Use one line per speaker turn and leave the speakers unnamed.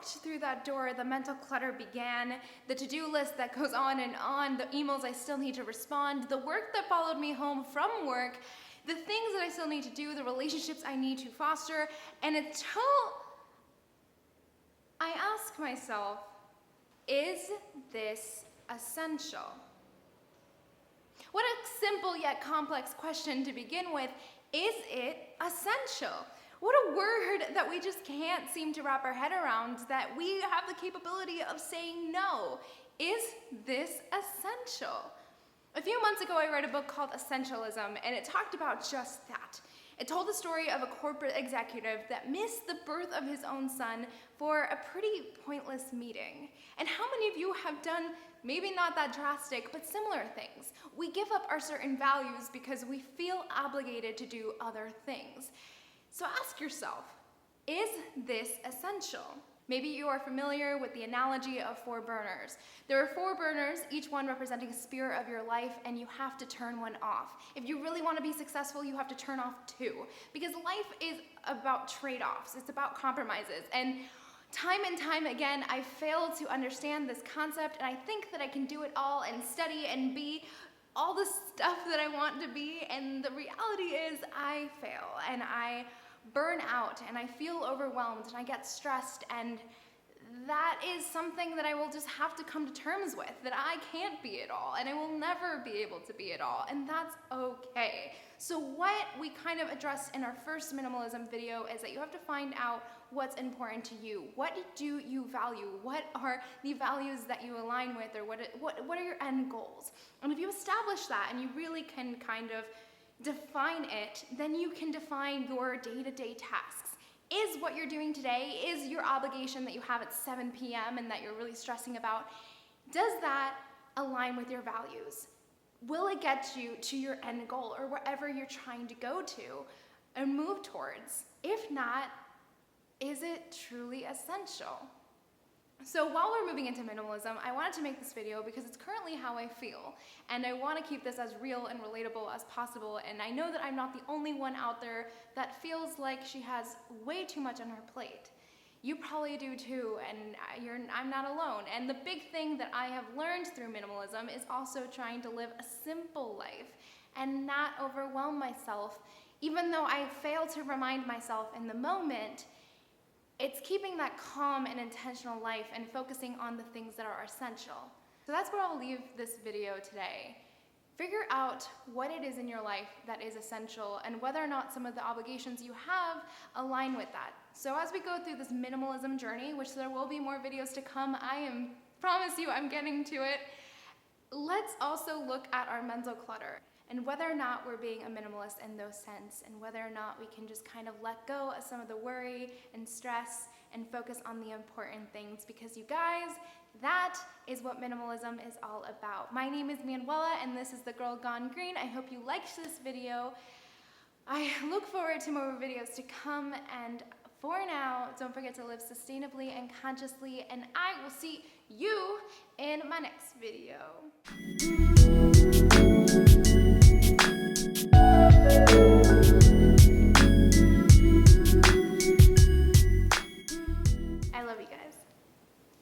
walked through that door, the mental clutter began, the to-do list that goes on, the emails I still need to respond, the work that followed me home from work, the things that I still need to do, the relationships I need to foster, and until I ask myself, is this essential? What a simple yet complex question to begin with. Is it essential? What a word that we just can't seem to wrap our head around, that we have the capability of saying no. Is this essential? A few months ago, I read a book called Essentialism, and it talked about just that. It told the story of a corporate executive that missed the birth of his own son for a pretty pointless meeting. And how many of you have done maybe not that drastic, but similar things? We give up our certain values because we feel obligated to do other things. So ask yourself, is this essential? Maybe you are familiar with the analogy of 4 burners. There are 4 burners, each one representing a sphere of your life, and you have to turn one off. If you really want to be successful, you have to turn off 2. Because life is about trade-offs, it's about compromises. And time again, I fail to understand this concept, and I think that I can do it all and study and be all the stuff that I want to be, and the reality is I fail, and I burn out, and I feel overwhelmed, and I get stressed, and that is something that I will just have to come to terms with, that I can't be it all, and I will never be able to be it all, and that's okay. So what we kind of addressed in our first minimalism video is that you have to find out what's important to you. What do you value? What are the values that you align with, or what are your end goals? And if you establish that and you really can kind of define it, then you can define your day-to-day tasks. Is what you're doing today, is your obligation that you have at 7 p.m. and that you're really stressing about, does that align with your values? Will it get you to your end goal or wherever you're trying to go to and move towards? If not, is it truly essential? So while we're moving into minimalism, I wanted to make this video because it's currently how I feel, and I want to keep this as real and relatable as possible, and I know that I'm not the only one out there that feels like she has way too much on her plate. You probably do too, and I'm not alone. And the big thing that I have learned through minimalism is also trying to live a simple life and not overwhelm myself. Even though I fail to remind myself in the moment, it's keeping that calm and intentional life and focusing on the things that are essential. So that's where I'll leave this video today. Figure out what it is in your life that is essential and whether or not some of the obligations you have align with that. So as we go through this minimalism journey, which there will be more videos to come, promise you I'm getting to it, let's also look at our mental clutter and whether or not we're being a minimalist in those sense, and whether or not we can just kind of let go of some of the worry and stress and focus on the important things, because you guys, that is what minimalism is all about. My name is Manuela, and this is The Girl Gone Green. I hope you liked this video. I look forward to more videos to come, and for now, don't forget to live sustainably and consciously, and I will see you in my next video.